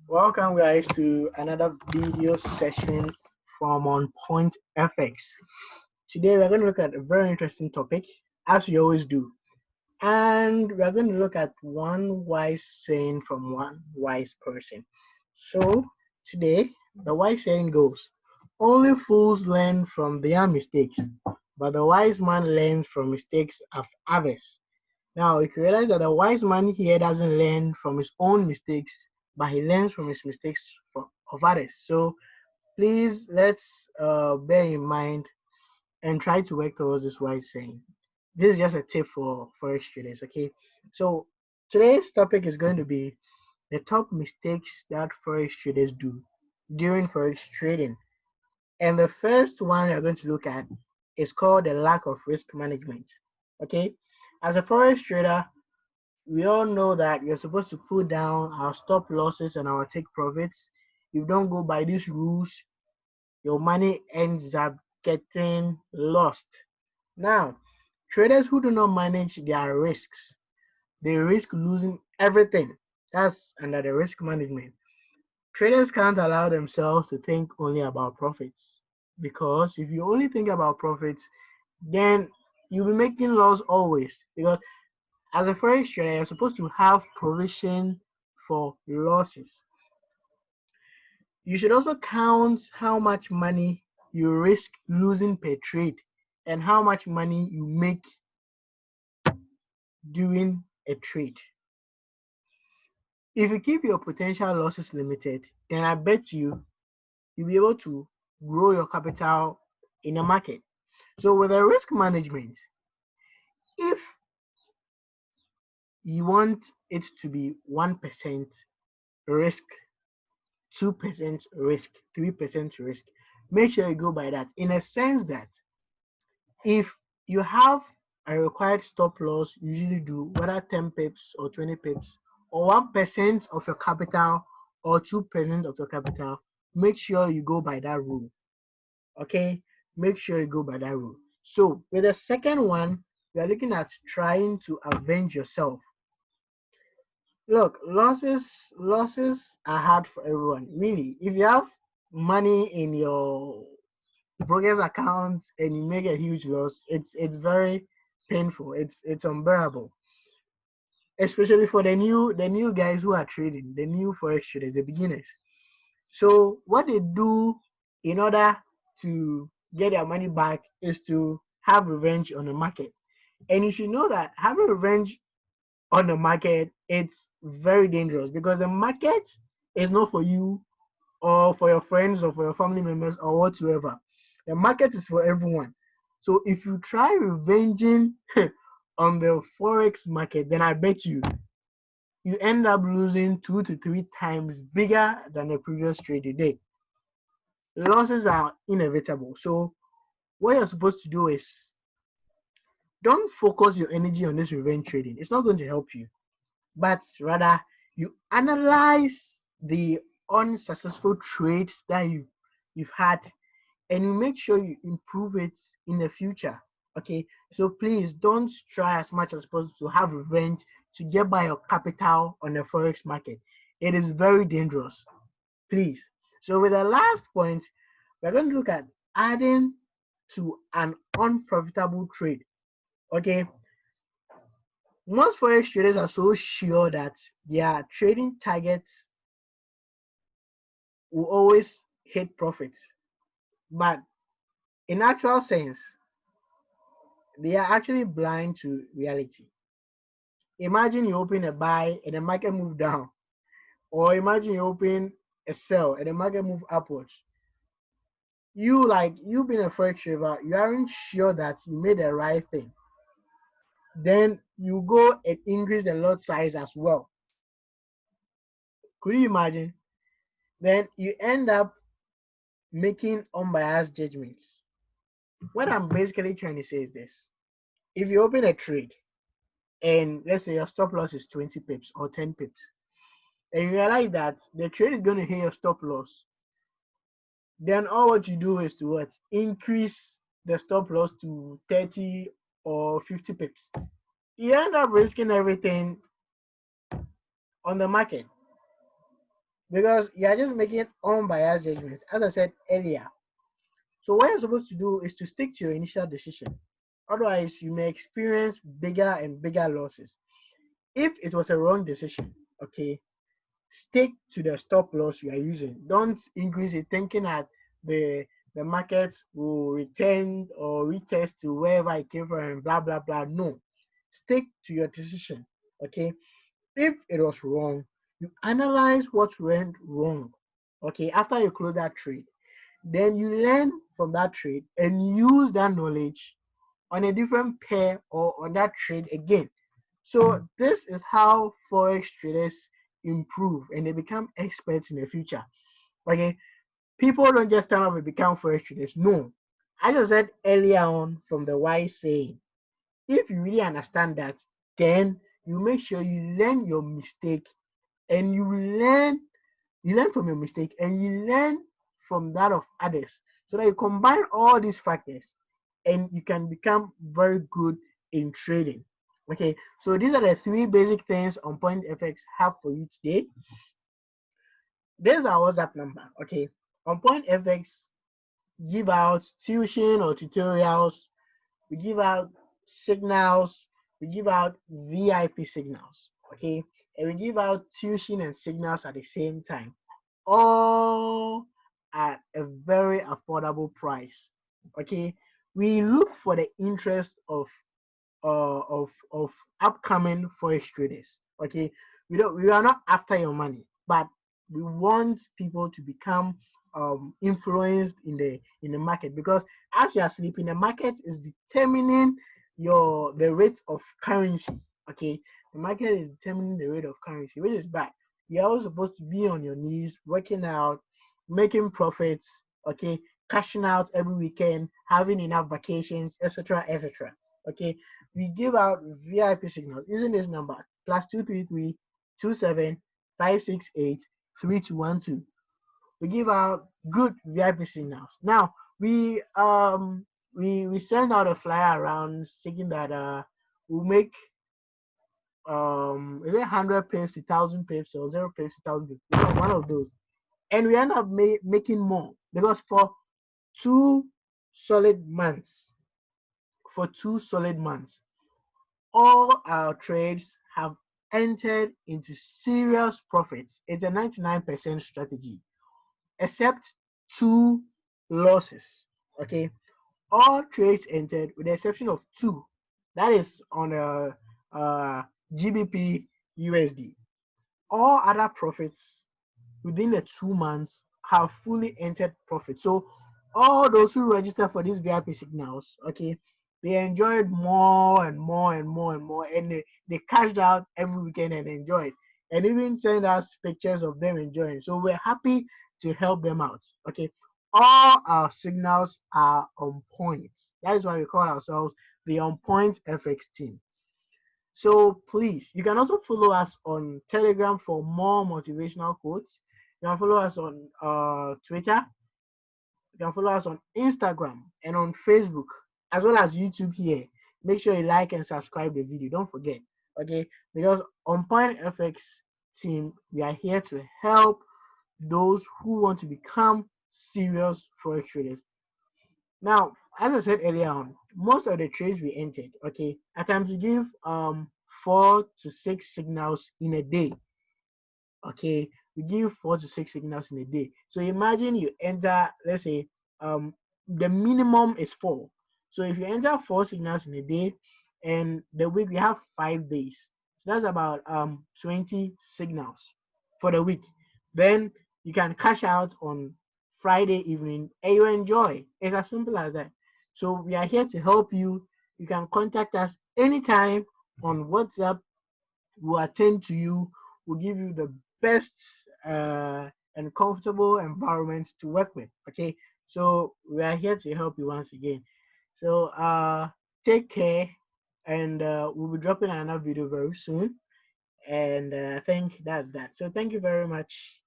Welcome guys to another video session from On Point FX. Today we're going to look at a very interesting topic as we always do. And we're going to look at one wise saying from one wise person. So today the wise saying goes, only fools learn from their mistakes, but the wise man learns from mistakes of others. Now, if you realize that the wise man here doesn't learn from his own mistakes, but he learns from his mistakes of others. So please let's bear in mind and try to work towards this wise saying. This is just a tip for forex traders, okay? So today's topic is going to be the top mistakes that forex traders do during forex trading. And the first one we're going to look at is called the lack of risk management. Okay, as a forex trader, we all know that we're supposed to put down our stop losses and our take profits. If you don't go by these rules, your money ends up getting lost. Now, traders who do not manage their risks, they risk losing everything. That's under the risk management. Traders can't allow themselves to think only about profits, because if you only think about profits, then you'll be making loss always, because as a forex trader, you're supposed to have provision for losses. You should also count how much money you risk losing per trade and how much money you make doing a trade. If you keep your potential losses limited, then I bet you'll be able to grow your capital in a market. So with the risk management, if you want it to be 1% risk, 2% risk, 3% risk, make sure you go by that, in a sense that if you have a required stop loss, usually do whether 10 pips or 20 pips or 1% of your capital or 2% of your capital, make sure you go by that rule. Okay, make sure you go by that rule. So with the second one, we are looking at trying to avenge yourself. Look, losses are hard for everyone. Really, if you have money in your broker's account and you make a huge loss, it's very painful. It's unbearable, especially for the new guys who are trading, the new forex traders, the beginners. So what they do in order to get their money back is to have revenge on the market. And you should know that having revenge on the market, it's very dangerous, because the market is not for you or for your friends or for your family members or whatsoever. The market is for everyone. So if you try revenging on the forex market, then I bet you end up losing 2 to 3 times bigger than the previous trade you did. Losses are inevitable. So what you're supposed to do is, don't focus your energy on this revenge trading. It's not going to help you, but rather you analyze the unsuccessful trades that you've had, and you make sure you improve it in the future. Okay, so please don't try as much as possible to have revenge to get by your capital on the forex market. It is very dangerous, please. So with the last point, we're going to look at adding to an unprofitable trade. Okay, most forex traders are so sure that their trading targets will always hit profits, but in actual sense, they are actually blind to reality. Imagine you open a buy and the market move down, or imagine you open a sell and the market move upwards. You being a forex trader, you aren't sure that you made the right thing. Then you go and increase the lot size as well. Could you imagine? Then you end up making unbiased judgments. What I'm basically trying to say is this: if you open a trade and let's say your stop loss is 20 pips or 10 pips, and you realize that the trade is going to hit your stop loss, then all what you do is to what? Increase the stop loss to 30 or 50 pips. You end up risking everything on the market. because you are just making unbiased judgments, as I said earlier. So what you're supposed to do is to stick to your initial decision. Otherwise, you may experience bigger and bigger losses. If it was a wrong decision, okay, stick to the stop loss you are using. Don't increase it thinking that the market will return or retest to wherever it came from and blah blah blah. No. Stick to your decision. Okay. If it was wrong, you analyze what went wrong. Okay, after you close that trade, then you learn from that trade and use that knowledge on a different pair or on that trade again. So this is how forex traders improve and they become experts in the future. Okay, people don't just stand up and become forex traders. No, I just said earlier on from the wise saying, if you really understand that, then you make sure you learn your mistake and you learn from your mistake and you learn from that of others so that you combine all these factors and you can become very good in trading. Okay, so these are the three basic things on point fx have for you today. There's our WhatsApp number. Okay, on point fx give out tuition or tutorials, we give out signals, we give out VIP signals, okay, and we give out tuition and signals at the same time, all at a very affordable price. Okay, we look for the interest of upcoming forex traders. Okay, we are not after your money, but we want people to become influenced in the market, because as you are sleeping, the market is determining the rate of currency. Okay, the market is determining the rate of currency, which is bad. You're all supposed to be on your knees, working out, making profits. Okay, cashing out every weekend, having enough vacations, etc., etc. Okay, we give out VIP signals using this number +233 27 568 3212. We give out good VIP signals. Now we send out a flyer around saying that we'll make is it 100 pips to 1,000 pips or 0 pips to 1,000 pips, one of those, and we end up making more because two solid months for 2 solid months all our trades have entered into serious profits. It's a 99% strategy, except two losses. Okay, all trades entered with the exception of two. That is on GBP USD. All other profits within the 2 months have fully entered profit. So all those who register for these VIP signals, okay, they enjoyed more and more and more and more, and they cashed out every weekend and enjoyed, and even send us pictures of them enjoying. So we're happy to help them out. Okay, all our signals are on point. That is why we call ourselves the On Point FX team. So please, you can also follow us on Telegram for more motivational quotes. You can follow us on Twitter. You can follow us on Instagram and on Facebook, as well as YouTube here. Make sure you like and subscribe the video. Don't forget, okay? Because on Point FX team, we are here to help those who want to become serious forex traders. Now, as I said earlier on, most of the trades we entered, okay, at times we give 4 to 6 signals in a day. Okay, we give 4 to 6 signals in a day. So imagine you enter, let's say, the minimum is 4. So if you enter 4 signals in a day, and the week we have 5 days, so that's about 20 signals for the week. Then you can cash out on Friday evening and you enjoy. It's as simple as that. So we are here to help you. You can contact us anytime on WhatsApp. We'll attend to you. We'll give you the best and comfortable environment to work with. Okay, so we are here to help you once again. So take care, and we'll be dropping another video very soon. And I think that's that. So thank you very much.